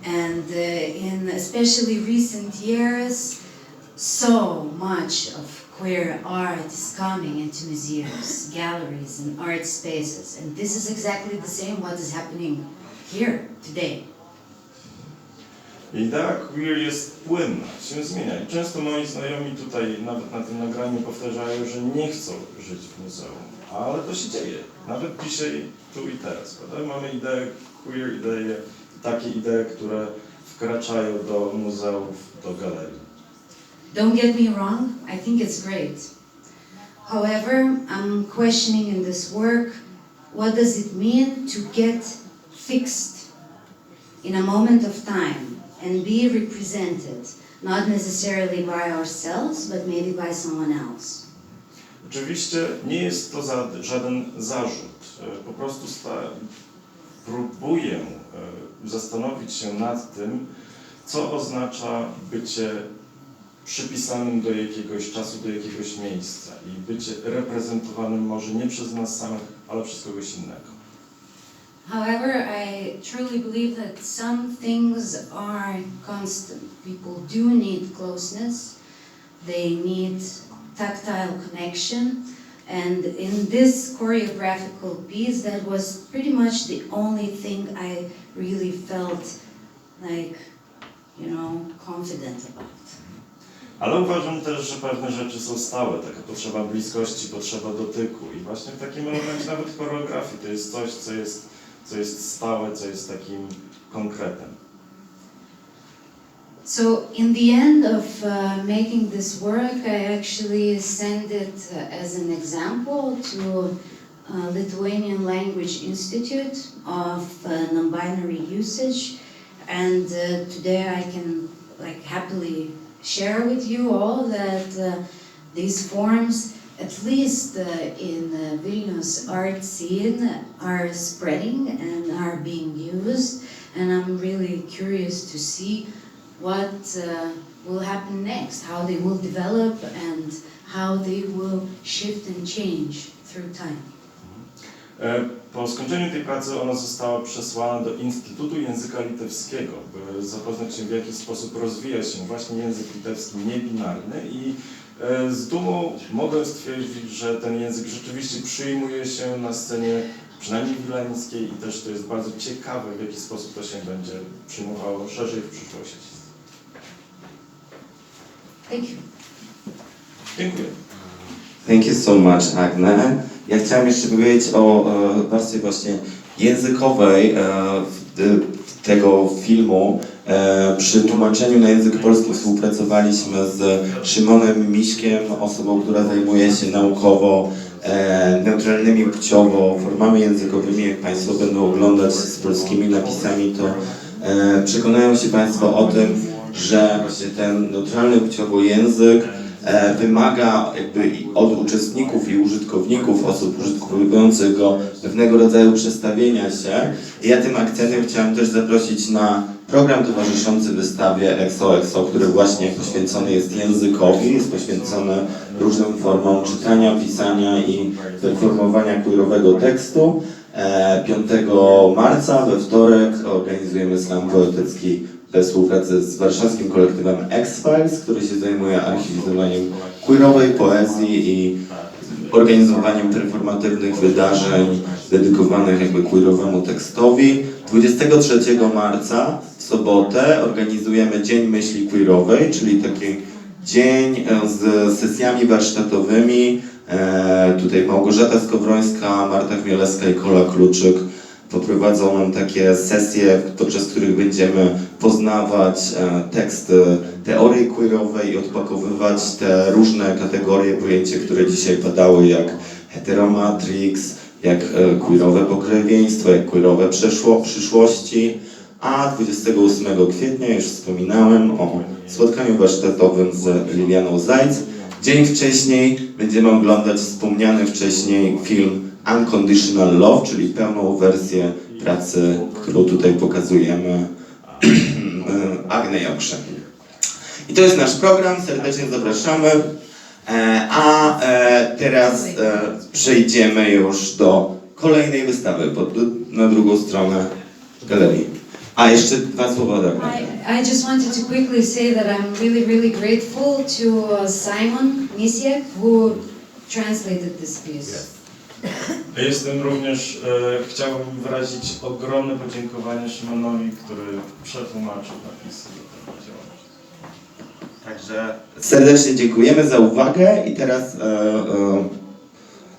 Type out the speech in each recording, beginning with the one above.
And in especially recent years, so much of queer art is coming into museums, galleries, and art spaces. And this is exactly the same what is happening here today. Idea queer jest płynna, się zmienia. I często moi znajomi tutaj, nawet na tym nagraniu, powtarzają, że nie chcą żyć w muzeum. Ale to się dzieje. Nawet dzisiaj, tu i teraz. Prawda? Mamy ideę queer, takie idee, które wkraczają do muzeów, do galerii. Don't get me wrong, I think it's great. However, I'm questioning in this work, what does it mean to get fixed in a moment of time and be represented, not necessarily by ourselves, but maybe by someone else. Oczywiście nie jest to żaden zarzut. Po prostu próbuję zastanowić się nad tym, co oznacza bycie przypisanym do jakiegoś czasu, do jakiegoś miejsca i bycie reprezentowanym może nie przez nas samych, ale przez kogoś innego. However, I truly believe that some things are constant. People do need closeness, they need tactile connection, and in this choreographical piece that was pretty much the only thing I really felt like, confident about. Ale uważam też, że pewne rzeczy są stałe, taka potrzeba bliskości, potrzeba dotyku i właśnie w takim elemencie nawet choreografii to jest coś, co jest stałe, co jest takim konkretem. So in the end of making this work, I actually sent it as an example to Lithuanian Language Institute of non-binary usage, and today I can happily share with you all that these forms, at least in Vilnius art scene, are spreading and are being used, and I'm really curious to see what will happen next, how they will develop and how they will shift and change through time. Po skończeniu tej pracy ona została przesłana do Instytutu Języka Litewskiego, by zapoznać się, w jaki sposób rozwija się właśnie język litewski niebinarny i z dumą mogę stwierdzić, że ten język rzeczywiście przyjmuje się na scenie przynajmniej wileńskiej i też to jest bardzo ciekawe, w jaki sposób to się będzie przyjmowało szerzej w przyszłości. Thank you. Dziękuję. Thank you so much, Agne. Ja chciałem jeszcze powiedzieć o warstwie właśnie językowej tego filmu. Przy tłumaczeniu na język polski współpracowaliśmy z Szymonem Miśkiem, osobą, która zajmuje się naukowo neutralnymi płciowo formami językowymi. Jak Państwo będą oglądać z polskimi napisami, to przekonają się Państwo o tym, że właśnie ten neutralny płciowo język wymaga jakby od uczestników i użytkowników, osób użytkujących go pewnego rodzaju przestawienia się. I ja tym akcentem chciałem też zaprosić na program towarzyszący wystawie EXO, który właśnie poświęcony jest językowi, jest poświęcony różnym formom czytania, pisania i performowania queerowego tekstu. 5 marca we wtorek organizujemy slam poetycki we współpracy z warszawskim kolektywem X-Files, który się zajmuje archiwizowaniem queerowej poezji i organizowaniem performatywnych wydarzeń dedykowanych jakby queerowemu tekstowi. 23 marca w sobotę organizujemy Dzień Myśli Queerowej, czyli taki dzień z sesjami warsztatowymi. Tutaj Małgorzata Skowrońska, Marta Chmielewska i Kola Kluczyk poprowadzą nam takie sesje, podczas których będziemy poznawać tekst teorii queerowej i odpakowywać te różne kategorie, pojęcia, które dzisiaj padały, jak heteromatrix, jak queerowe pokrewieństwo, jak queerowe przyszłości. A 28 kwietnia, już wspominałem o spotkaniu warsztatowym z Lilianą Zajc. Dzień wcześniej będziemy oglądać wspomniany wcześniej film Unconditional Love, czyli pełną wersję pracy, którą tutaj pokazujemy Agnie Jokrze. I to jest nasz program, serdecznie zapraszamy. A teraz przejdziemy już do kolejnej wystawy, na drugą stronę galerii. A, jeszcze dwa słowa, dobra. I just wanted to quickly say that I'm really grateful to Simon Misiek, who translated this piece. Jestem również, chciałbym wyrazić ogromne podziękowanie Szymonowi, który przetłumaczył napisy do tego działania. Także serdecznie dziękujemy za uwagę i teraz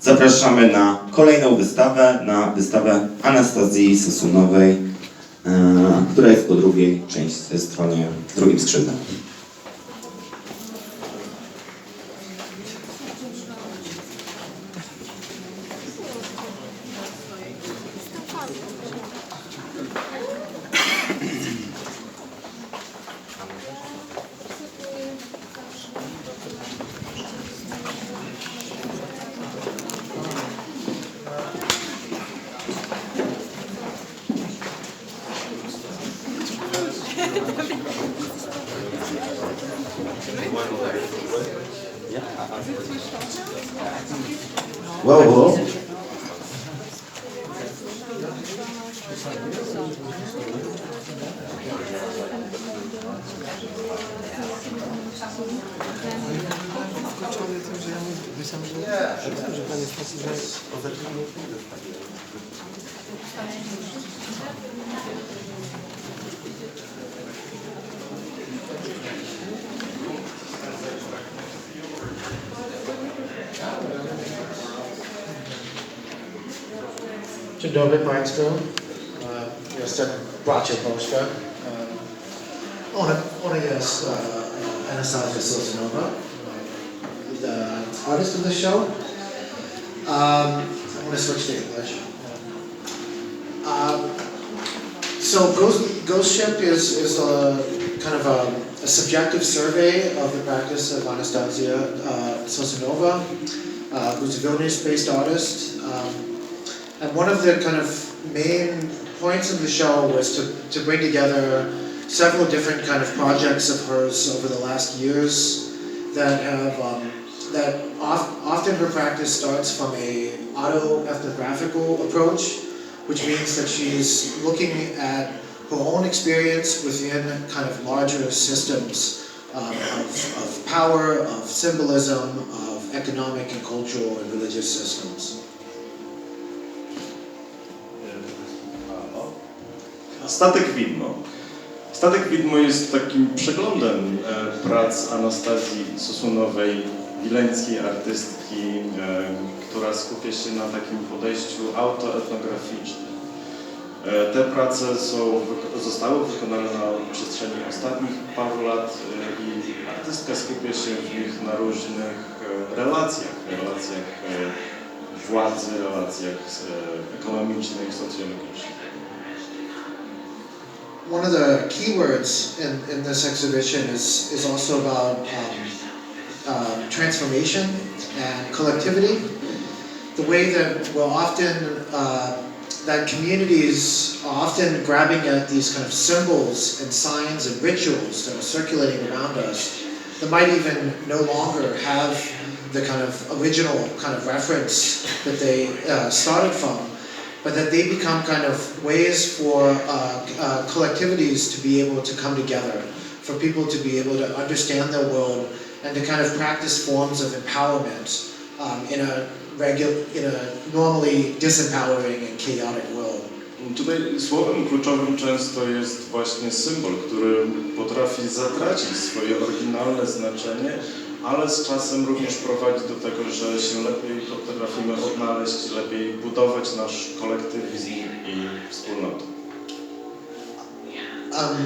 zapraszamy na kolejną wystawę, na wystawę Anastazji Sosunowej, która jest po drugiej stronie, w drugim skrzydle. Wow. Dzień dobry Państwu. Jestem bracia Polska. Ona jest Anastazja Sosunowa, the artist of the show. I want to switch to English. So Ghost Ship is a kind of a subjective survey of the practice of Anastazja Sosunova, who's a Vilnius-based artist. And one of the kind of main points of the show was to bring together several different kind of projects of hers over the last years that have often her practice starts from a autoethnographical approach, which means that she's looking at her own experience within kind of larger systems of power, of symbolism, of economic and cultural and religious systems. Statek widmo. Statek widmo jest takim przeglądem prac Anastazji Sosunowej, wileńskiej artystki, która skupia się na takim podejściu autoetnograficznym. Te prace zostały wykonane na przestrzeni ostatnich paru lat i artystka skupia się w nich na różnych relacjach władzy, relacjach ekonomicznych, socjologicznych. One of the keywords in this exhibition is also about transformation and collectivity. The way that that communities are often grabbing at these kind of symbols and signs and rituals that are circulating around us that might even no longer have the kind of original kind of reference that they started from, but that they become kind of ways for collectivities to be able to come together, for people to be able to understand their world and to kind of practice forms of empowerment in a normally disempowering and chaotic world. Tutaj słowem kluczowym często jest właśnie symbol, który potrafi zatracić swoje oryginalne znaczenie, ale z czasem również prowadzi do tego, że się lepiej potrafimy odnaleźć, lepiej budować nasz kolektywizm i wspólnotę.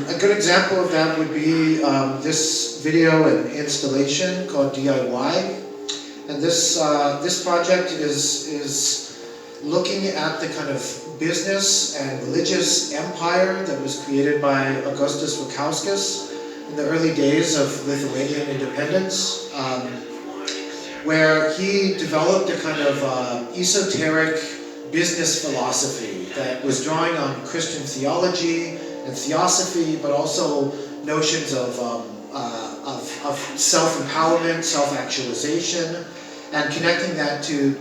A good example of that would be this video and installation called DIY. And this project is looking at the kind of business and religious empire that was created by Augustus Wakauskas in the early days of Lithuanian independence, where he developed a kind of esoteric business philosophy that was drawing on Christian theology and theosophy, but also notions of self-empowerment, self-actualization, and connecting that to,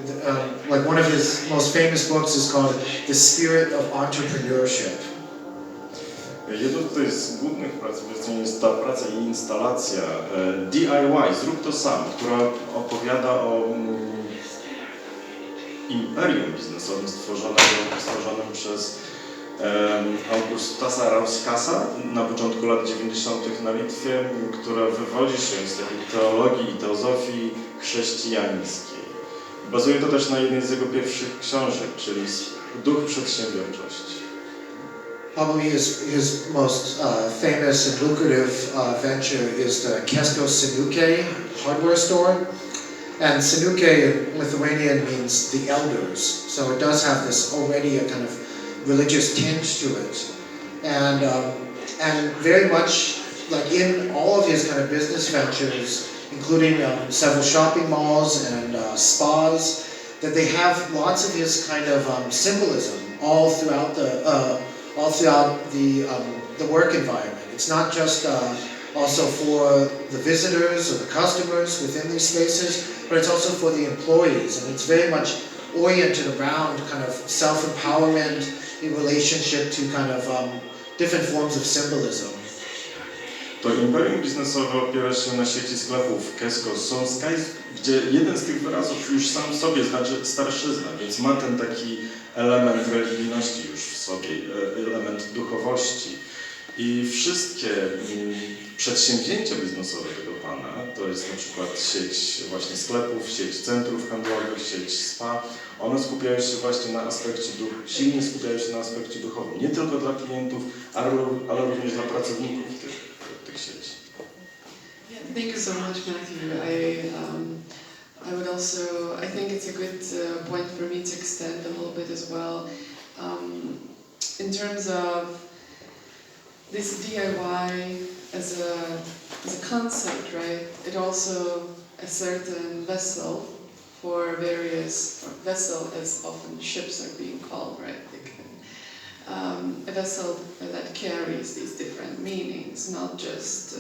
like one of his most famous books is called The Spirit of Entrepreneurship. Jedną tutaj z głównych prac jest ta praca i instalacja DIY, zrób to sam, która opowiada o imperium biznesowym stworzonym przez Augustasa Rauskasa na początku lat 90. na Litwie, która wywodzi się z takiej teologii i teozofii chrześcijańskiej. Bazuje to też na jednej z jego pierwszych książek, czyli Duch przedsiębiorczości. Probably his most famous and lucrative venture is the Kesko Senuke hardware store. And Senuke in Lithuanian means the elders, so it does have this already a kind of religious tinge to it. And very much like in all of his kind of business ventures, including several shopping malls and spas, that they have lots of his kind of symbolism all throughout the work environment. It's not just also for the visitors or the customers within these spaces, but it's also for the employees, and it's very much oriented around kind of self-empowerment in relationship to kind of different forms of symbolism. To imperium biznesowe opiera się na sieci sklepów Kesko Sonska, gdzie jeden z tych wyrazów już sam w sobie znaczy starszyzna, więc ma ten taki element religijności już w sobie, element duchowości. I wszystkie przedsięwzięcia biznesowe tego pana, to jest na przykład sieć właśnie sklepów, sieć centrów handlowych, sieć spa, one skupiają się właśnie na aspekcie silnie skupiają się na aspekcie duchowym, nie tylko dla klientów, ale również dla pracowników tych sieci. Thank you so much, Matthew. I would also, I think it's a good point for me to extend a little bit as well. In terms of this DIY as a concept, right? It also a certain vessel for various vessel, as often ships are being called, right? A vessel that carries these different meanings, not just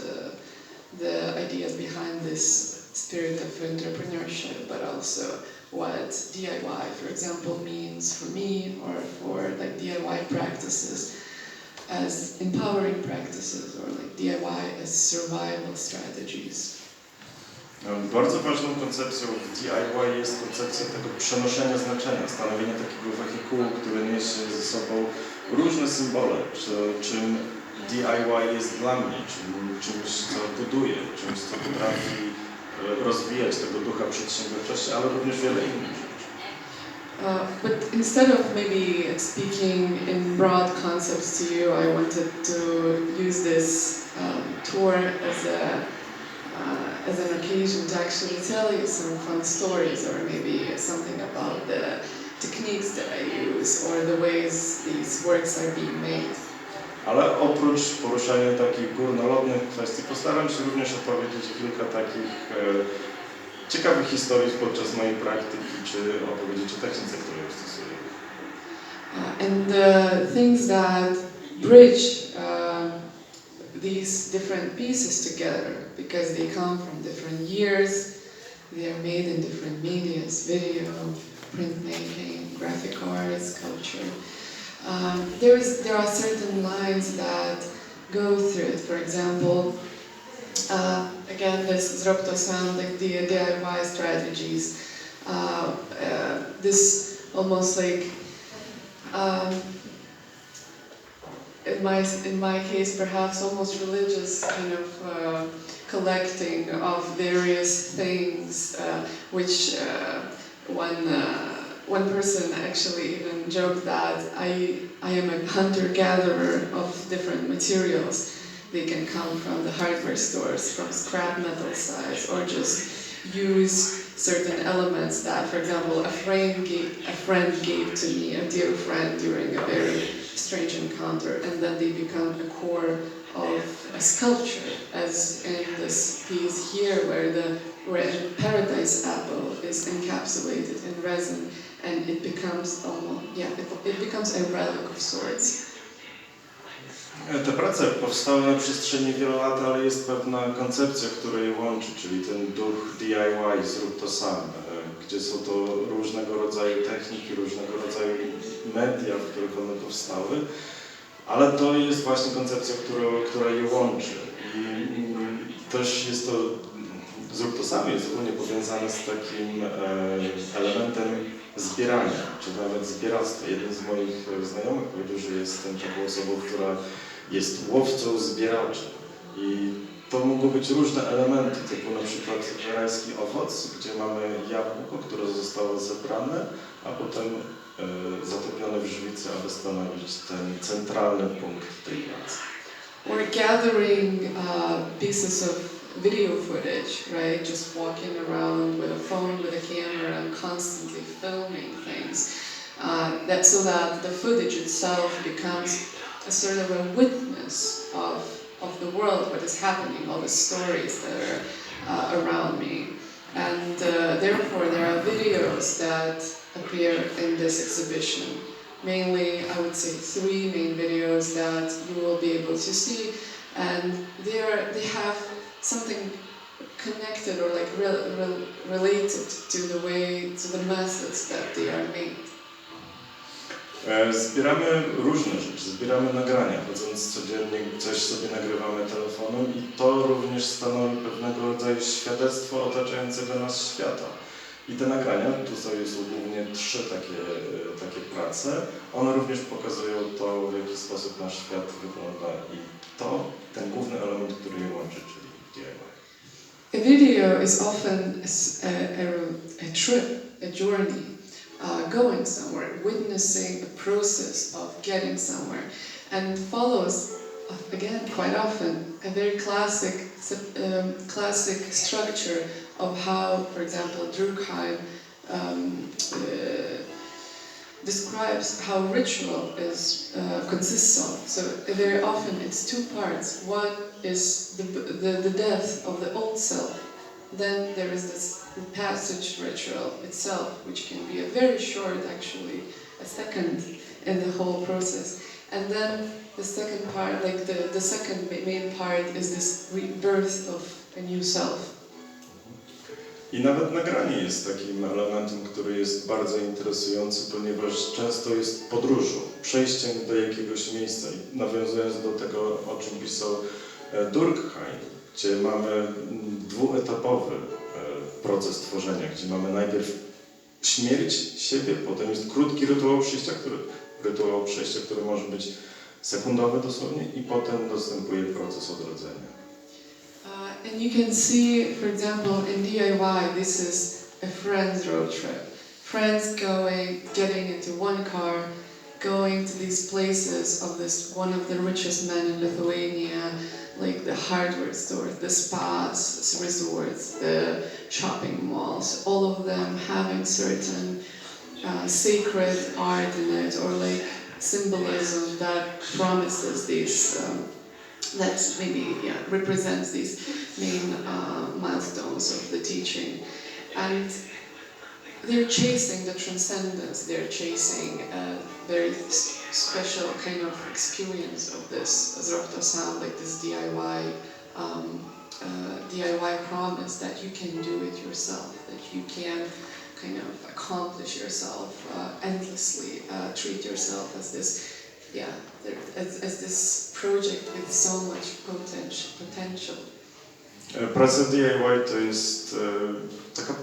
the ideas behind this spirit of entrepreneurship, but also what DIY, for example, means for me, or for like DIY practices as empowering practices, or like DIY as survival strategies. Bardzo ważną koncepcją w DIY jest koncepcja tego przenoszenia znaczenia, stanowienia takiego wehikułu, który niesie ze sobą różne symbole, czym DIY jest dla mnie, czymś, co buduje, czymś, co potrafi rozwijać tego ducha przedsiębiorczości, ale również wiele innych rzeczy. But instead of maybe speaking in broad concepts to you, I wanted to use this tour as an occasion to actually tell you some fun stories, or maybe something about the techniques that I use, or the ways these works are being made. Ale oprócz poruszania takich górnolotnych kwestii, postaram się również opowiedzieć kilka takich ciekawych historii podczas mojej praktyki, czy opowiedzieć o technice, którą stosuję. And the things that bridge these different pieces together, because they come from different years, they are made in different medias, video, printmaking, graphic arts, culture. There are certain lines that go through it. For example, again, this zrób to sam, like the DIY strategies. This almost like, in my case, perhaps almost religious kind of collecting of various things, which one person actually even joked that I am a hunter-gatherer of different materials. They can come from the hardware stores, from scrap metal size, or just use certain elements that, for example, a friend gave to me, a dear friend, during a very strange encounter, and then they become a core of a sculpture, as in this piece here, where a paradise apple is encapsulated in resin, and it becomes it becomes a relic of sorts. Te prace powstały na przestrzeni wielu lat, ale jest pewna koncepcja, która je łączy, czyli ten duch DIY, zrób to sam, gdzie są to różnego rodzaju techniki, różnego rodzaju media, w których one powstały, ale to jest właśnie koncepcja, która je łączy. I też jest to, zrób to sam jest ogólnie powiązane z takim elementem zbierania, czy nawet zbieractwa. Jeden z moich znajomych powiedział, że jestem taką osobą, która jest łowcą zbieraczem. I to mogą być różne elementy, typu na przykład rajski owoc, gdzie mamy jabłko, które zostało zebrane, a potem zatopione w żwicy, aby stanowić ten centralny punkt tej pracy. Or gathering pieces of video footage, right? Just walking around with a phone, with a camera, and constantly filming things, so that the footage itself becomes a sort of a witness of the world, what is happening, all the stories that are around me. And therefore there are videos that appear in this exhibition. Mainly, I would say 3 main videos that you will be able to see, and they have something connected or like related to the methods that they are made. Zbieramy różne rzeczy, zbieramy nagrania, chodząc codziennie coś sobie nagrywamy telefonem i to również stanowi pewnego rodzaju świadectwo otaczającego nas świata. I te nagrania, tutaj są głównie 3 takie prace, one również pokazują to, w jaki sposób nasz świat wygląda i to ten główny element, który je łączy, czyli DIY. A video is often a trip, a journey, going somewhere, witnessing a process of getting somewhere, and follows, again, quite often, a very classic structure of how, for example, Durkheim describes how ritual consists of. So very often it's 2 parts. One is the death of the old self. Then there is this passage ritual itself, which can be a very short, actually, a second in the whole process. And then the second part, like the second main part, is this rebirth of a new self. I nawet nagranie jest takim elementem, który jest bardzo interesujący, ponieważ często jest podróżą, przejściem do jakiegoś miejsca. I nawiązując do tego, o czym pisał Durkheim, gdzie mamy 2-etapowy proces tworzenia, gdzie mamy najpierw śmierć siebie, potem jest krótki rytuał przejścia, który może być sekundowy dosłownie i potem następuje proces odrodzenia. And you can see, for example, in DIY, this is a friend's road trip. Friends getting into one car, going to these places of one of the richest men in Lithuania, like the hardware stores, the spas, resorts, the shopping malls, all of them having certain sacred art in it, or like symbolism that promises these, that maybe represents these main milestones of the teaching. And they're chasing the transcendence, they're chasing a very special kind of experience of this, zrób to sam, like this DIY promise that you can do it yourself, that you can kind of accomplish yourself endlessly, treat yourself as this, as this project with so much potential. Praca DIY to jest taka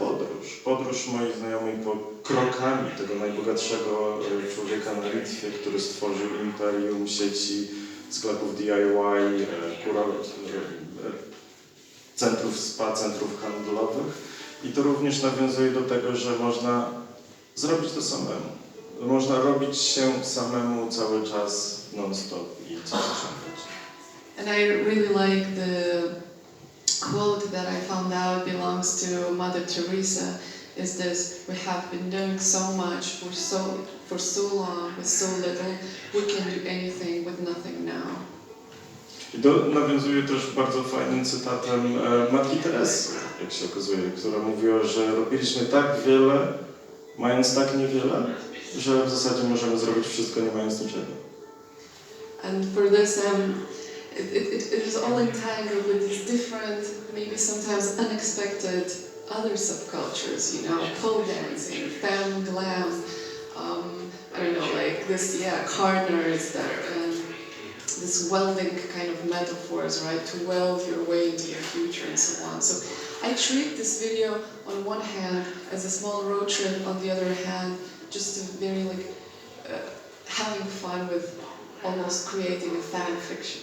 podróż moich znajomych po krokami tego najbogatszego człowieka na Litwie, który stworzył imperium sieci sklepów DIY, centrów spa, centrów handlowych. I to również nawiązuje do tego, że można zrobić to samemu. Można robić się samemu cały czas, non-stop i coś osiągać. And I really like the quote that I found out belongs to Mother Teresa, is this: we have been doing so much for so long with so little, we can do anything with nothing now. I to nawiązuje też bardzo fajnym cytatem Matki Teresy, jak się okazuje, która mówiła, że robiliśmy tak wiele, mając tak niewiele, że w zasadzie możemy zrobić wszystko, nie mając niczego. And for this, it is all entangled with these different, maybe sometimes unexpected other subcultures, you know, pole dancing, femme glam, I don't know, like this, car nerds that this welding kind of metaphors, right? To weld your way into your future and so on. So I treat this video on one hand as a small road trip, on the other hand, just a very like having fun with almost creating a fan fiction.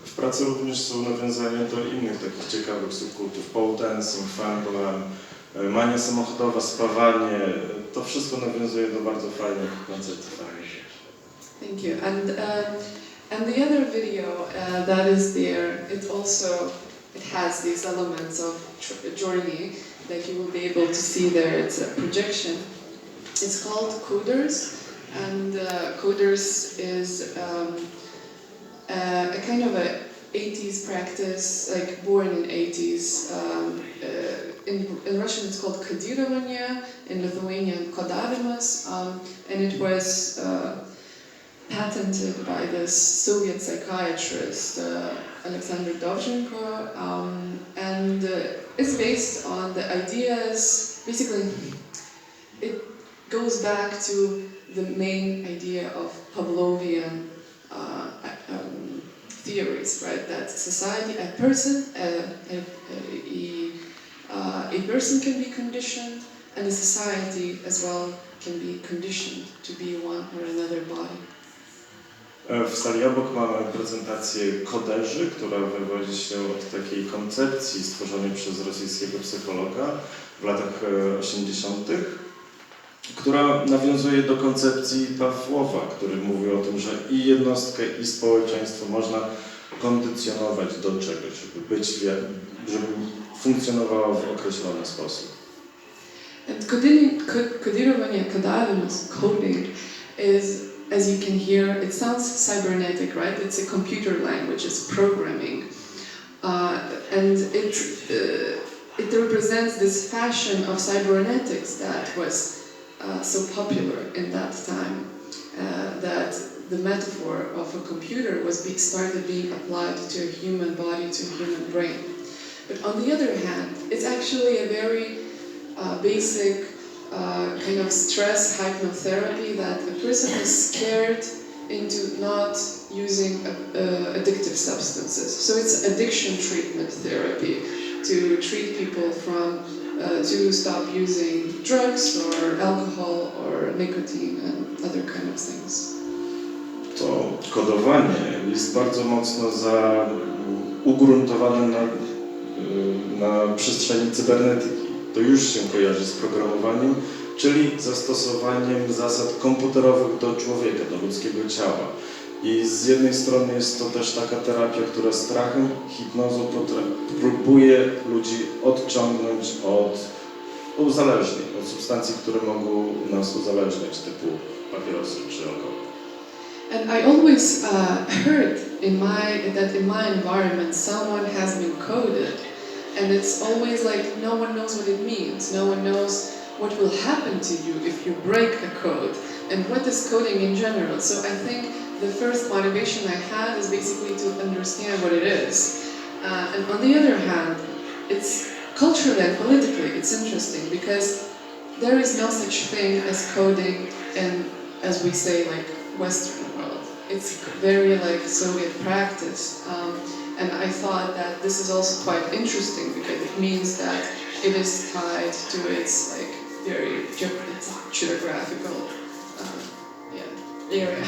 W pracy również są nawiązania do innych takich ciekawych subkultów, pole dancing, fanglam, mania samochodowa, spawanie. To wszystko nawiązuje do bardzo fajnych konceptów. Thank you. And the other video that is there, it has these elements of journey that you will be able to see there. It's a projection. It's called Coders, and Coders is a kind of a 80s practice, like born in 80s. In Russian it's called kodirovanie, in Lithuanian kodavimas, and it was patented by this Soviet psychiatrist, Alexander Dovzhenko, and it's based on the ideas, basically it goes back to the main idea of Pavlovian theories, right? That society, a person can be conditioned, and a society as well can be conditioned to be one or another body. W sali obok mamy prezentację Koderzy, która wywodzi się od takiej koncepcji stworzonej przez rosyjskiego psychologa w latach 80., która nawiązuje do koncepcji Pawłowa, który mówi o tym, że i jednostkę, i społeczeństwo można kondycjonować do czegoś, żeby funkcjonowało w określony sposób. And kodirowanie, coding is, as you can hear, it sounds cybernetic, right? It's a computer language, it's programming. And it represents this fashion of cybernetics that was so popular in that time, that the metaphor of a computer started being applied to a human body, to a human brain. But on the other hand, it's actually a very basic kind of stress hypnotherapy that a person is scared into not using addictive substances. So it's addiction treatment therapy to treat people from to stop using drugs or alcohol or nicotine and other kind of things. To kodowanie jest bardzo mocno ugruntowane na przestrzeni cybernetyki. To już się kojarzy z programowaniem, czyli zastosowaniem zasad komputerowych do człowieka, do ludzkiego ciała. I z jednej strony jest to też taka terapia, która strachem, hipnozą próbuje ludzi odciągnąć od uzależnień, od substancji, które mogą nas uzależniać, typu papierosy czy alkohol. And I always heard that in my environment someone has been coded, and it's always like no one knows what it means, no one knows what will happen to you if you break a code, and what is coding in general. So I think the first motivation I had is basically to understand what it is. And on the other hand, it's culturally and politically it's interesting because there is no such thing as coding in, as we say, like Western world. It's very like Soviet practice. And I thought that this is also quite interesting because it means that it is tied to its like very geographical area.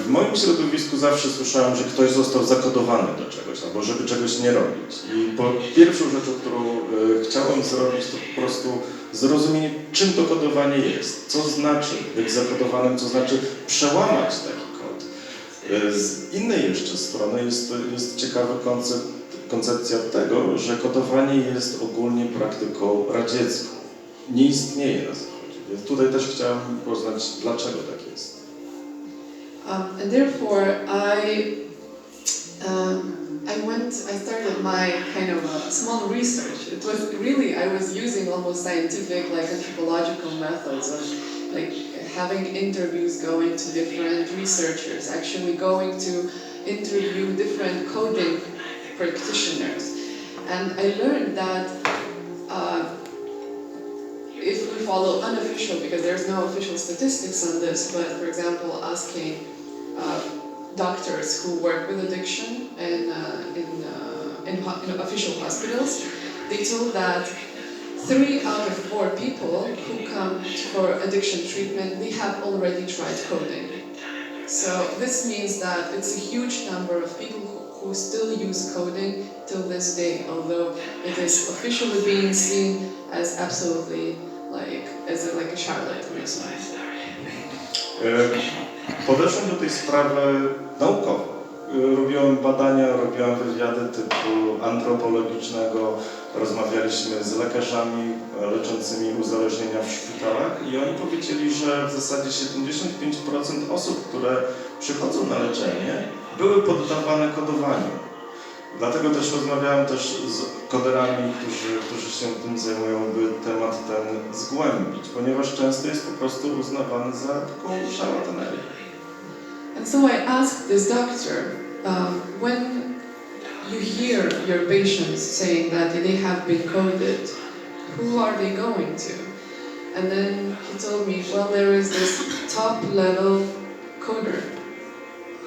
W moim środowisku zawsze słyszałem, że ktoś został zakodowany do czegoś, albo żeby czegoś nie robić. I pierwszą rzeczą, którą chciałem zrobić, to po prostu zrozumienie, czym to kodowanie jest, co znaczy być zakodowanym, co znaczy przełamać taki kod. Z innej jeszcze strony jest ciekawa koncepcja tego, że kodowanie jest ogólnie praktyką radziecką. Nie istnieje na Zachodzie. Więc tutaj też chciałem poznać, dlaczego tak jest. And therefore, I started my kind of small research. It was really, I was using almost scientific, like anthropological methods of like having interviews, going to different researchers, actually going to interview different coding practitioners. And I learned that if we follow unofficial, because there's no official statistics on this, but for example, asking doctors who work with addiction in official hospitals. They told that 3 out of 4 people who come for addiction treatment, they have already tried coding. So this means that it's a huge number of people who still use coding till this day, although it is officially being seen as absolutely like a charlatan or something. Podeszłem do tej sprawy naukowo. Robiłem badania, robiłem wywiady typu antropologicznego, rozmawialiśmy z lekarzami leczącymi uzależnienia w szpitalach i oni powiedzieli, że w zasadzie 75% osób, które przychodzą na leczenie, były poddawane kodowaniu. Dlatego też rozmawiałem też z koderami, którzy się tym zajmują, by temat ten zgłębić, ponieważ często jest po prostu uznawany za taką szarlatanerię. And so I asked this doctor, when you hear your patients saying that they have been coded, who are they going to? And then he told me, well, there is this top level coder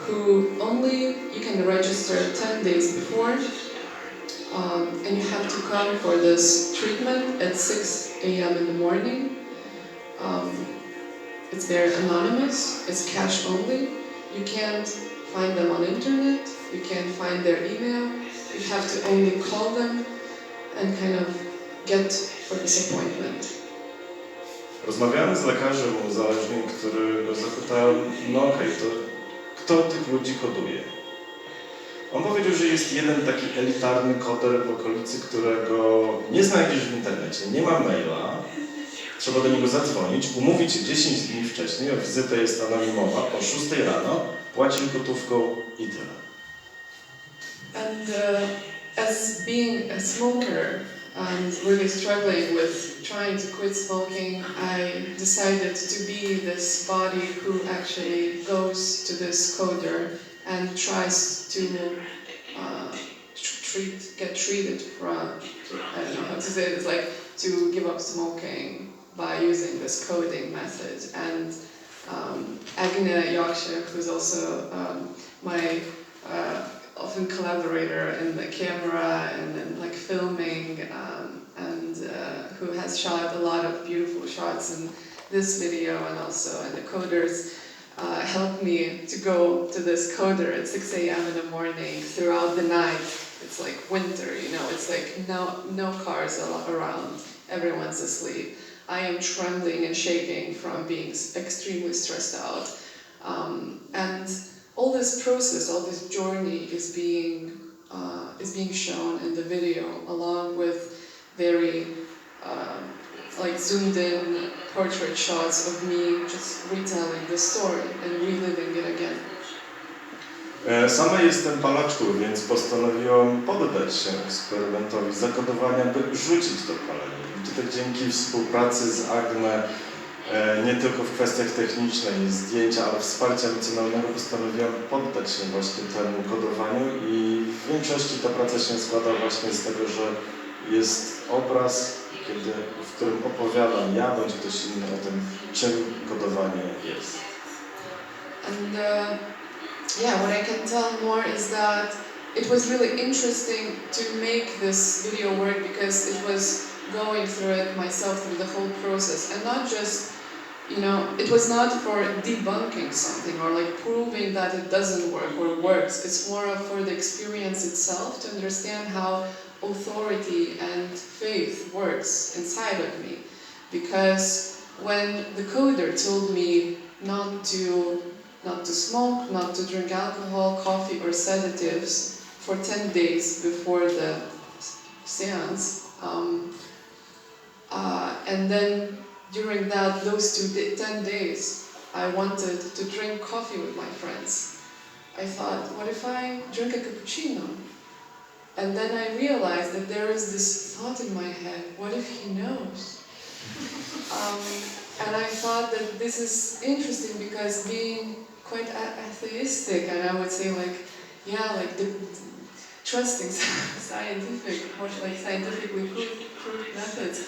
who only you can register 10 days before, and you have to come for this treatment at 6 a.m. in the morning. It's very anonymous, it's cash only. You can't find them on internet, you can't find their email, you have to only call them and kind of get for this appointment. Rozmawiałem z lekarzem uzależnień, który go zapytał, no okej, to kto tych ludzi koduje? On powiedział, że jest jeden taki elitarny koder w okolicy, którego nie znajdziesz w internecie, nie ma maila, trzeba do niego zadzwonić, umówić się 10 dni wcześniej, a wizyta jest anonimowa, o 6 rano, płacisz gotówką i tyle. And as being a smoker and really struggling with trying to quit smoking, I decided to be this body who actually goes to this coder and tries to get treated from, I don't know how to say it, it's like to give up smoking by using this coding method. And Agne Yaksha, who's also my often collaborator in the camera and in like filming, and who has shot a lot of beautiful shots in this video and also in the coders, helped me to go to this coder at 6 a.m. in the morning throughout the night. It's like winter, you know, it's like no cars around, everyone's asleep. I am trembling and shaking from being extremely stressed out. And all this process, all this journey is being shown in the video, along with very like zoomed in portrait shots of me just retelling the story and reliving it again. Sama jestem palaczką, więc postanowiłam poddać się eksperymentowi zakodowania, by rzucić to palenie. I tutaj dzięki współpracy z Agne, nie tylko w kwestiach technicznych i zdjęcia, ale wsparcia emocjonalnego postanowiłam poddać się właśnie temu kodowaniu i w większości ta praca się składa właśnie z tego, że jest obraz, w którym opowiadam ja bądź ktoś inny o tym, czym kodowanie jest. And yeah, what I can tell more is that it was really interesting to make this video work because it was going through it myself through the whole process, and not just, you know, it was not for debunking something or like proving that it doesn't work or works. It's more for the experience itself, to understand how authority and faith works inside of me. Because when the coder told me not to smoke, not to drink alcohol, coffee or sedatives for 10 days before the seance, and then during those 10 days, I wanted to drink coffee with my friends. I thought, what if I drink a cappuccino? And then I realized that there is this thought in my head, what if he knows? And I thought that this is interesting because being quite atheistic, and I would say like, yeah, like trusting scientific, more like scientifically proved methods,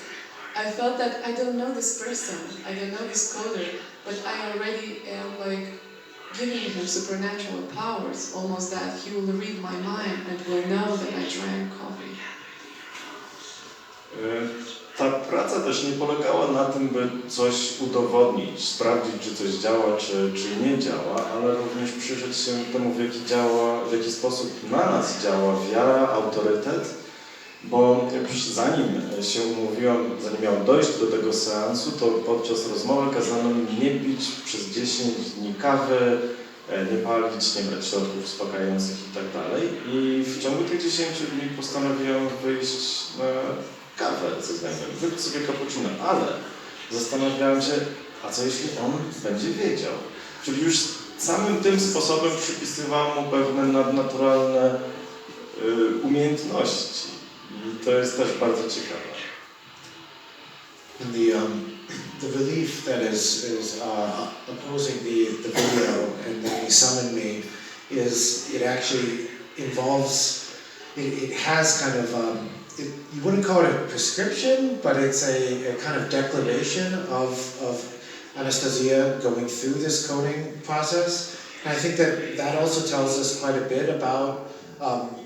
I felt that I don't know this person, I don't know this coder, but I already am like giving him supernatural powers, almost that he will read my mind and will know that I drank coffee. Ta praca też nie polegała na tym, by coś udowodnić, sprawdzić, czy coś działa, czy nie działa, ale również przyjrzeć się temu, w jaki sposób na nas działa wiara, autorytet, bo zanim się umówiłam, zanim miałam dojść do tego seansu, to podczas rozmowy kazano mi nie pić przez 10 dni kawy, nie palić, nie brać środków uspokajających i tak dalej. I w ciągu tych 10 dni postanowiłem wyjść na kawę ze znajomym, wypić sobie cappuccino, ale zastanawiałem się, a co jeśli on będzie wiedział? Czyli już samym tym sposobem przypisywałem mu pewne nadnaturalne umiejętności. I to jest też bardzo ciekawe. And the relief that is opposing the video and then he summoned me it actually involves, it has kind of, you wouldn't call it a prescription, but it's a kind of declaration of Anastasia going through this coding process. And I think that also tells us quite a bit about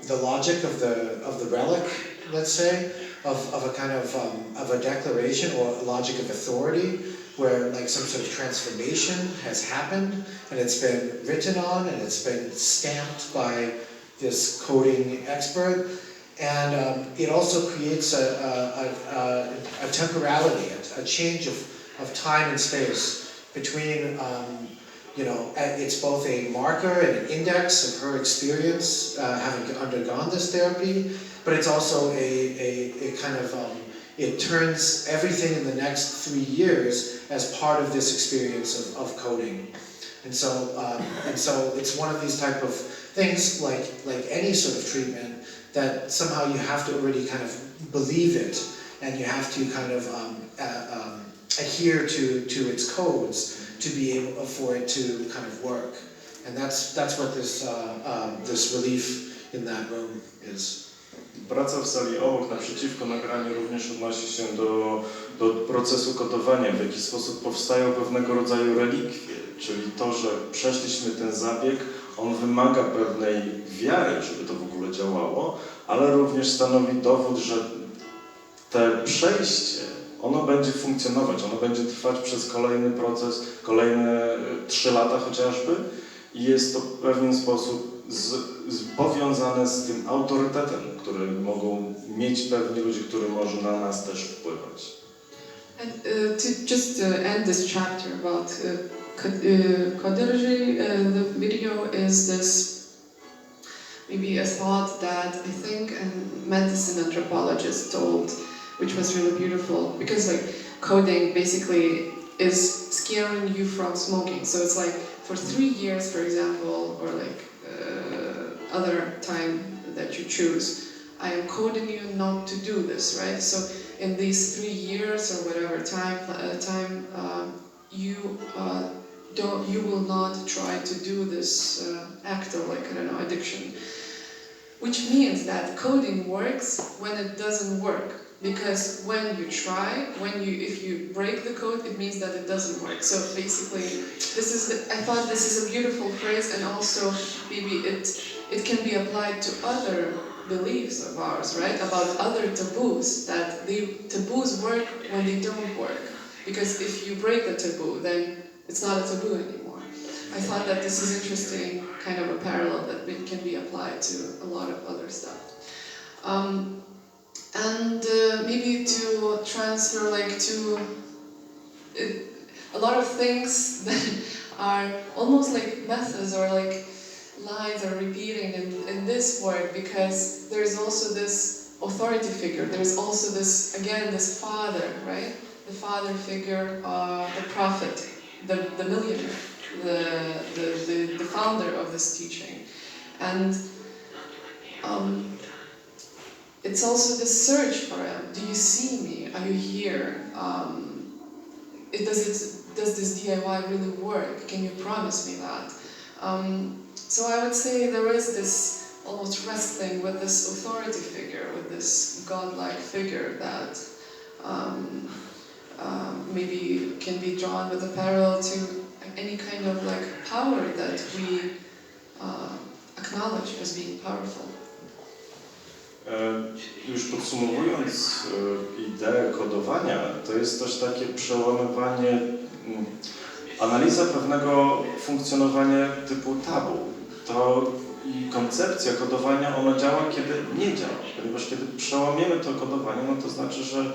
the logic of the relic, let's say, of a kind of a declaration or a logic of authority, where like some sort of transformation has happened and it's been written on and it's been stamped by this coding expert. And it also creates a temporality, a change of time and space between, you know, it's both a marker and an index of her experience having undergone this therapy, but it's also a kind of, it turns everything in the next 3 years as part of this experience of coding. And so it's one of these type of things, like any sort of treatment, that somehow you have to already kind of believe it, and you have to kind of adhere to its codes to be able for it to kind of work. And that's what this relief in that room is. Praca w sali obok, naprzeciwko nagraniu, również odnosi się do procesu kodowania, w jaki sposób powstają pewnego rodzaju relikwie, czyli to, że przeszliśmy ten zabieg, on wymaga pewnej wiary, żeby to w ogóle działało, ale również stanowi dowód, że te przejście, ono będzie funkcjonować, ono będzie trwać przez kolejny proces, kolejne 3 lata chociażby i jest to w pewien sposób powiązane z tym autorytetem, który mogą mieć pewni ludzie, który może na nas też wpływać. And to just end this chapter about Koderji, the video is this maybe a thought that I think a medicine anthropologist told, which was really beautiful, because like coding basically is scaring you from smoking. So it's like for 3 years, for example, or like other time that you choose, I am coding you not to do this, right? So in these 3 years or whatever time, you will not try to do this act of, like, I don't know, addiction. Which means that coding works when it doesn't work. Because when you try, if you break the code, it means that it doesn't work. So basically, I thought this is a beautiful phrase, and also maybe it can be applied to other beliefs of ours, right? About other taboos, that the taboos work when they don't work. Because if you break the taboo, then it's not a taboo anymore. I thought that this is interesting, kind of a parallel that can be applied to a lot of other stuff. And maybe to transfer, like, to a lot of things that are almost like methods or like lines are repeating in this work, because there's also this authority figure, there's also this, again, this father, right? The father figure, the prophet, the millionaire, the founder of this teaching. And it's also this search for him. Do you see me? Are you here? Does this DIY really work? Can you promise me that? So I would say there is this almost wrestling with this authority figure, with this godlike figure that maybe can be drawn with a parallel to any kind of like power that we acknowledge as being powerful. Już podsumowując ideę kodowania, to jest też takie przełamywanie, analiza pewnego funkcjonowania typu tabu. To i koncepcja kodowania, ona działa, kiedy nie działa, ponieważ kiedy przełamiemy to kodowanie, no to znaczy, że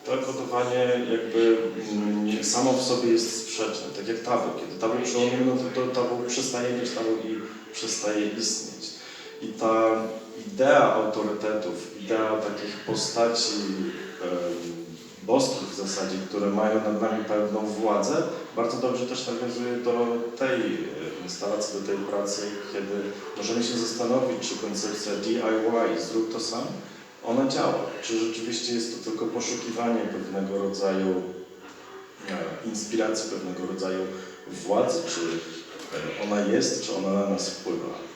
to kodowanie jakby samo w sobie jest sprzeczne, tak jak tabu. Kiedy tabu przełamiemy, no to tabu przestaje być tabu i przestaje istnieć. I ta idea autorytetów, idea takich postaci boskich w zasadzie, które mają nad nami pewną władzę, bardzo dobrze też nawiązuje do tej instalacji, do tej pracy, kiedy możemy się zastanowić, czy koncepcja DIY, zrób to sam, ona działa. Czy rzeczywiście jest to tylko poszukiwanie pewnego rodzaju inspiracji, pewnego rodzaju władzy, czy ona jest, czy ona na nas wpływa.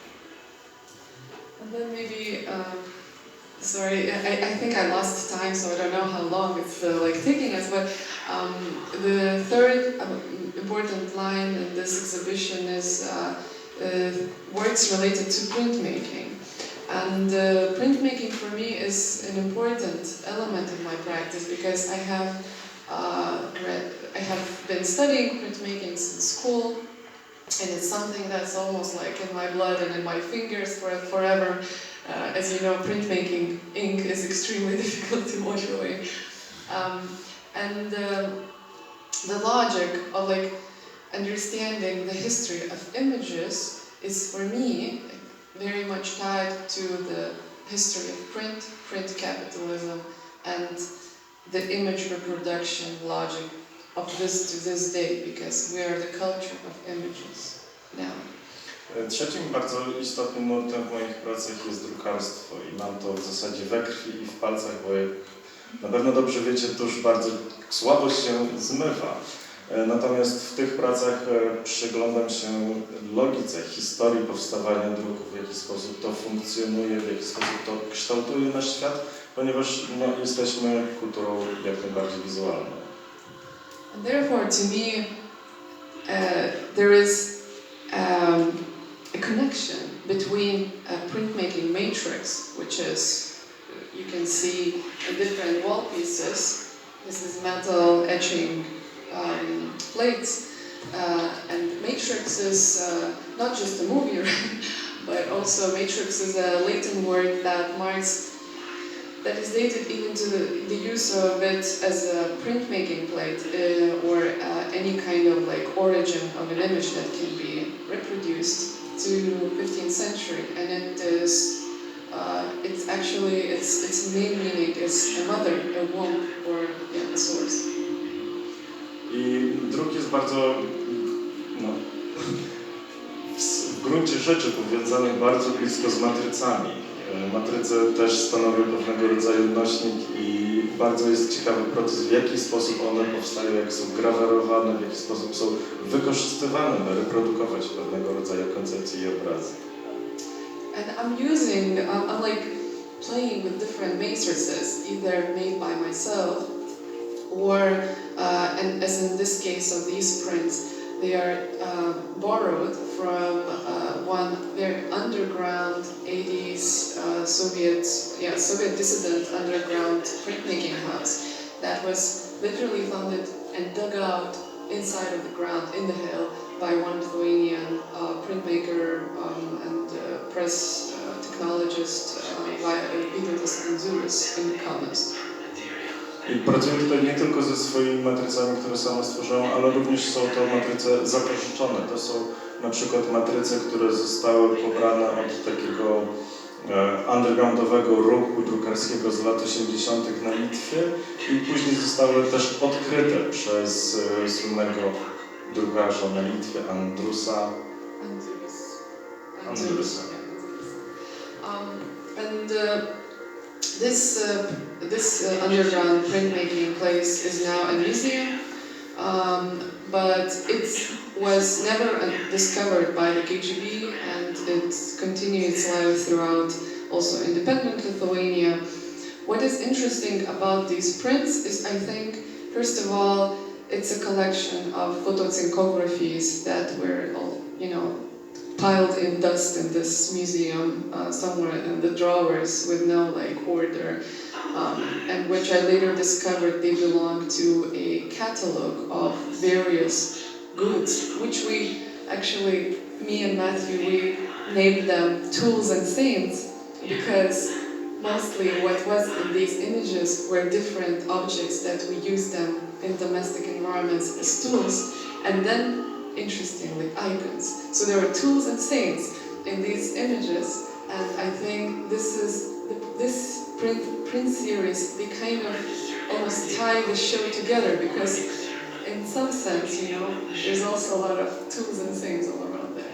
And then maybe, sorry, I think I lost time, so I don't know how long it's like taking us, but the third important line in this exhibition is works related to printmaking. And printmaking for me is an important element of my practice because I have been studying printmaking since school. And it's something that's almost like in my blood and in my fingers forever. As you know, printmaking ink is extremely difficult to wash away. And the logic of like understanding the history of images is for me very much tied to the history of print capitalism, and the image reproduction logic of this to this day, because we are the culture of images now. Trzecim bardzo istotnym nurtem w moich pracach jest drukarstwo i mam to w zasadzie we krwi i w palcach, bo jak na pewno dobrze wiecie, to już bardzo słabo się zmywa. Natomiast w tych pracach przyglądam się logice, historii powstawania druku, w jaki sposób to funkcjonuje, w jaki sposób to kształtuje nasz świat, ponieważ jesteśmy kulturą jak najbardziej wizualną. And therefore, to me, there is a connection between a printmaking matrix, which is, you can see in different wall pieces. This is metal etching plates, and matrix is not just a movie, right? But also matrix is a Latin word that is dated even to the use of it as a printmaking plate or any kind of like origin of an image that can be reproduced to 15th century, and it is it's actually its main meaning is a mother, a womb, or a source. I druk jest bardzo w gruncie rzeczy powiązany bardzo blisko z matrycami. Matryce też stanowią pewnego rodzaju nośnik i bardzo jest ciekawy proces, w jaki sposób one powstają, jak są grawerowane, w jaki sposób są wykorzystywane, by reprodukować pewnego rodzaju koncepcje i obrazy. And I'm like playing with different matrices, either made by myself or, and as in this case of these prints, they are borrowed from one very underground 80s Soviet dissident underground printmaking house that was literally founded and dug out inside of the ground in the hill by one Lithuanian printmaker and press technologist in commons. I pracuję tutaj nie tylko ze swoimi matrycami, które sama stworzyłem, ale również są to matryce zapożyczone. To są na przykład matryce, które zostały pobrane od takiego undergroundowego ruchu drukarskiego z lat 80. na Litwie i później zostały też odkryte przez słynnego drukarza na Litwie, Andrusa. This underground printmaking place is now a museum, but it was never discovered by the KGB, and it continued its life throughout also independent Lithuania. What is interesting about these prints is, I think, first of all, it's a collection of photosynchographies that were all, piled in dust in this museum somewhere in the drawers with no order, and which I later discovered they belong to a catalog of various goods, which we actually, me and Matthew, we named them tools and things, because mostly what was in these images were different objects that we used them in domestic environments as tools, and then, interestingly, icons. So there were tools and things in these images, and I think this print series, they kind of almost tie the show together, because in some sense, there's also a lot of tools and things all around there.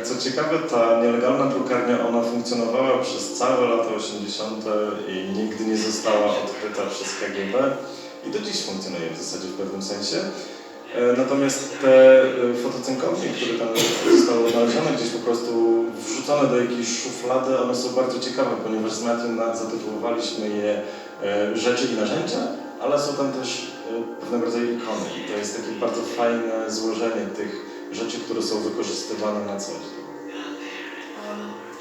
Co ciekawe, ta nielegalna drukarnia, ona funkcjonowała przez całe lata 80. i nigdy nie została odkryta przez KGB i do dziś funkcjonuje w zasadzie w pewnym sensie. Natomiast te fotocynkownie, które tam zostały odnalezione, gdzieś po prostu wrzucone do jakiejś szuflady, one są bardzo ciekawe, ponieważ z Matthew zatytułowaliśmy je rzeczy i narzędzia, ale są tam też pewnego rodzaju ikony i to jest takie bardzo fajne złożenie tych rzeczy, które są wykorzystywane na co dzień.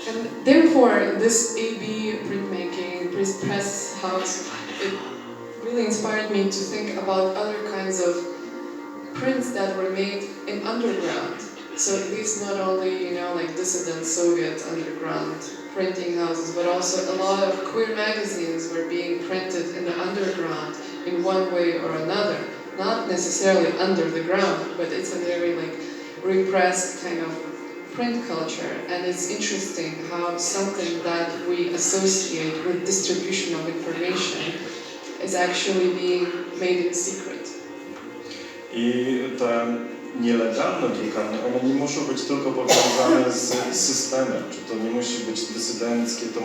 And therefore, this AB printmaking, press house, it really inspired me to think about other kinds of prints that were made in underground. So these not only, dissident Soviet underground printing houses, but also a lot of queer magazines were being printed in the underground in one way or another. Not necessarily under the ground, but it's a very repressed kind of print culture, and it's interesting how something that we associate with distribution of information is actually being made in secret. I te nielegalne drukarnie, one nie muszą być tylko powiązane z systemem, czy to nie musi być dysydenckie, to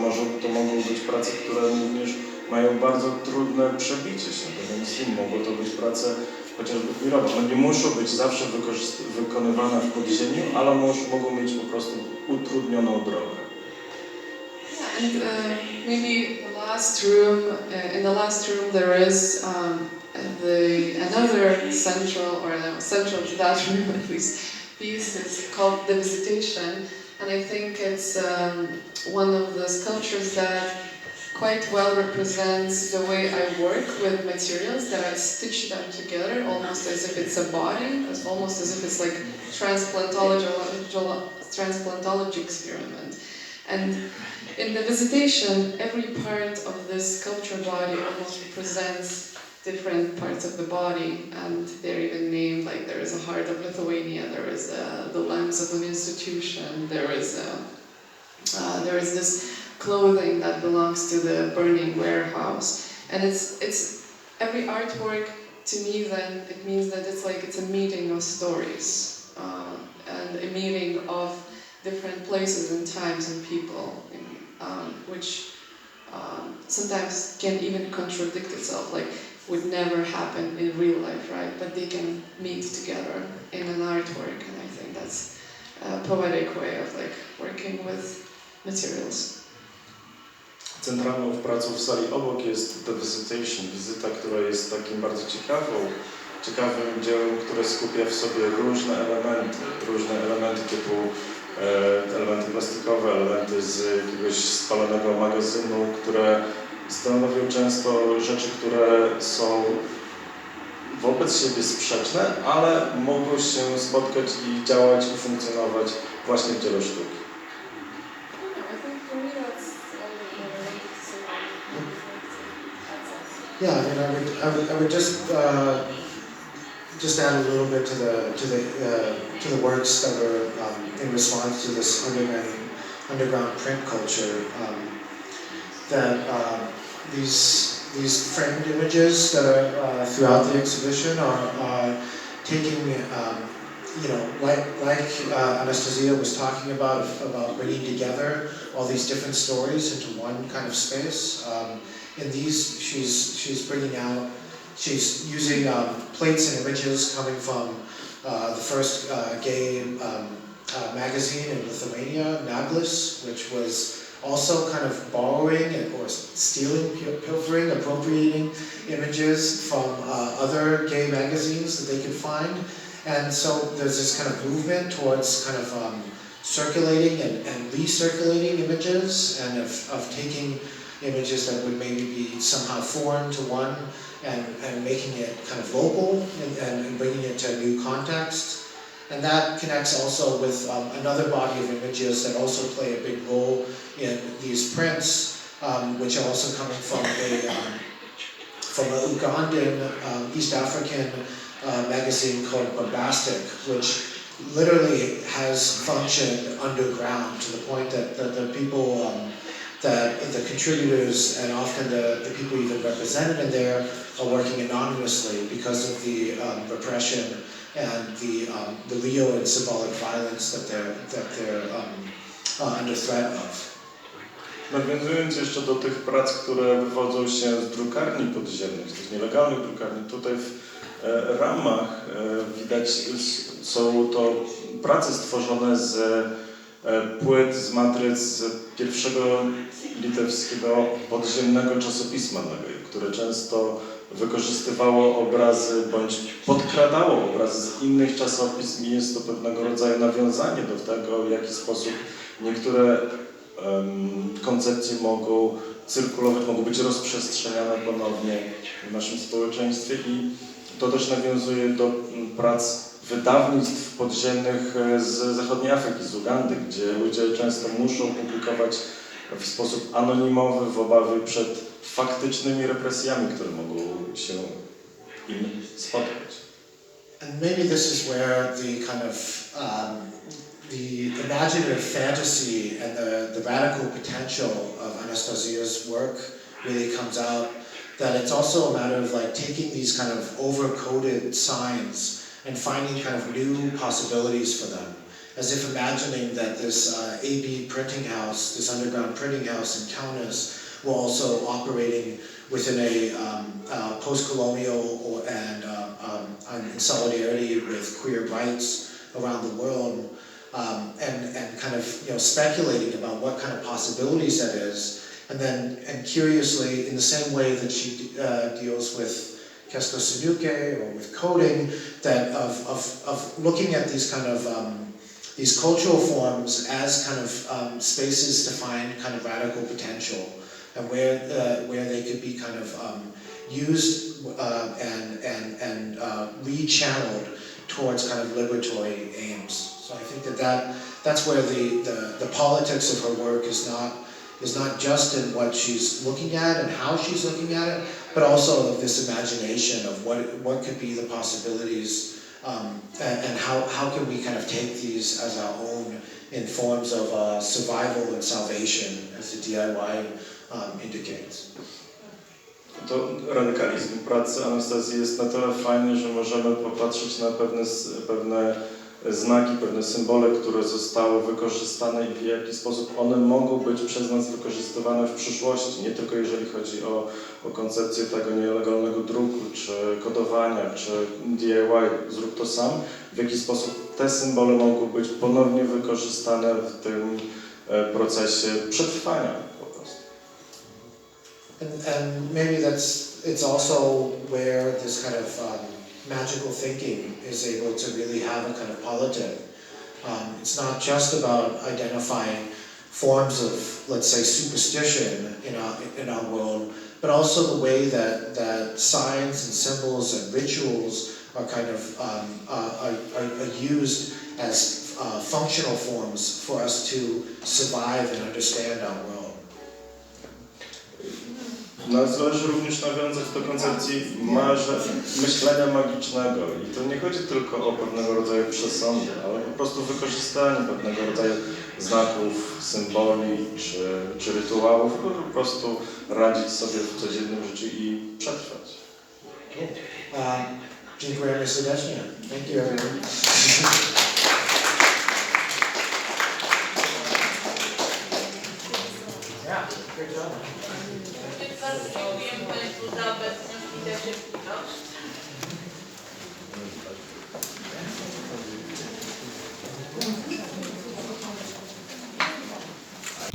mogą być prace, które również mają bardzo trudne przebicie się do mainstreamu, mogą to być prace chociażby queerowe. One nie muszą być zawsze wykonywane w podziemiu, ale mogą mieć po prostu utrudnioną drogę. Yeah, and maybe the last room, in the last room there is another central to that room at least piece is called The Visitation, and I think it's one of the sculptures that quite well represents the way I work with materials, that I stitch them together almost as if it's a body, almost as if it's like transplantology experiment. And in The Visitation, every part of this sculpture body almost represents different parts of the body, and they're even named, like there is a heart of Lithuania, there is the lungs of an institution, there is this clothing that belongs to the burning warehouse, and it's every artwork to me. Then it means that it's a meeting of stories and a meeting of different places and times and people, which sometimes can even contradict itself. Like would never happen in real life, right? But they can meet together in an artwork, and I think that's a poetic way of working with materials. Centralną pracą w sali obok jest The Visitation, wizyta, która jest takim bardzo ciekawym dziełem, które skupia w sobie różne elementy typu elementy plastikowe, elementy z jakiegoś spalonego magazynu, które stanowią często rzeczy, które są wobec siebie sprzeczne, ale mogą się spotkać i działać i funkcjonować właśnie w dziele sztuki. Yeah, I would just add a little bit to the works that were in response to this underground print culture. That these framed images that are throughout the exhibition are taking, like Anastasia was talking about bringing together all these different stories into one kind of space. In these, she's bringing out, she's using plates and images coming from the first gay magazine in Lithuania, Naglis, which was also kind of borrowing or stealing, pilfering, appropriating images from other gay magazines that they could find. And so there's this kind of movement towards kind of circulating and recirculating images, and of taking images that would maybe be somehow foreign to one and making it kind of local and bringing it to a new context. And that connects also with another body of images that also play a big role in these prints, which are also coming from an Ugandan, East African magazine called Bombastic, which literally has functioned underground to the point that the people, that the contributors and often the people even represented in there are working anonymously because of the repression and the real and symbolic violence that they're under threat of. Nawiązując jeszcze do tych prac, które wywodzą się z drukarni podziemnych, z tych nielegalnych drukarni, tutaj w ramach widać, są to prace stworzone z płyt, z matryc z pierwszego litewskiego podziemnego czasopisma, które często wykorzystywało obrazy bądź podkradało obrazy z innych czasopism i jest to pewnego rodzaju nawiązanie do tego, w jaki sposób niektóre koncepcje mogą cyrkulować, mogą być rozprzestrzeniane ponownie w naszym społeczeństwie i to też nawiązuje do prac wydawnictw podziemnych z zachodniej Afryki, z Ugandy, gdzie ludzie często muszą publikować w sposób anonimowy w obawie przed faktycznymi represjami, które mogą się im spotkać. And maybe this is where the kind of the imaginative fantasy and the radical potential of Anastasia's work really comes out. That it's also a matter of like taking these kind of over-coded signs and finding kind of new possibilities for them. As if imagining that this AB printing house, this underground printing house in Kaunas, were also operating within a post-colonial and in solidarity with queer rights around the world, and kind of speculating about what kind of possibilities that is. And curiously, in the same way that she deals with Kesko Sunuke or with coding, that of looking at these kind of these cultural forms as kind of spaces to find kind of radical potential, and where they could be kind of used and rechanneled towards kind of liberatory aims. So I think that's where the politics of her work is not just in what she's looking at and how she's looking at it, but also of this imagination of what could be the possibilities, and how can we kind of take these as our own in forms of survival and salvation, as the DIY indicates. To radykalizm pracy Anastazji jest na tyle fajny, że możemy popatrzeć na pewne znaki, pewne symbole, które zostały wykorzystane i w jaki sposób one mogą być przez nas wykorzystywane w przyszłości. Nie tylko jeżeli chodzi o koncepcję tego nielegalnego druku, czy kodowania, czy DIY, zrób to sam, w jaki sposób te symbole mogą być ponownie wykorzystane w tym procesie przetrwania po prostu. And maybe it's also where this kind of magical thinking is able to really have a kind of politic. It's not just about identifying forms of, let's say, superstition in our world, but also the way that signs and symbols and rituals are kind of are used as functional forms for us to survive and understand our world. Należy również nawiązać do koncepcji myślenia magicznego i to nie chodzi tylko o pewnego rodzaju przesądy, ale po prostu wykorzystanie pewnego rodzaju znaków, symboli czy rytuałów, żeby po prostu radzić sobie w codziennym życiu i przetrwać. Dziękujemy serdecznie. Thank you everyone. Yeah, great job. Bardzo dziękujemy Państwu za obecność i za cierpliwość.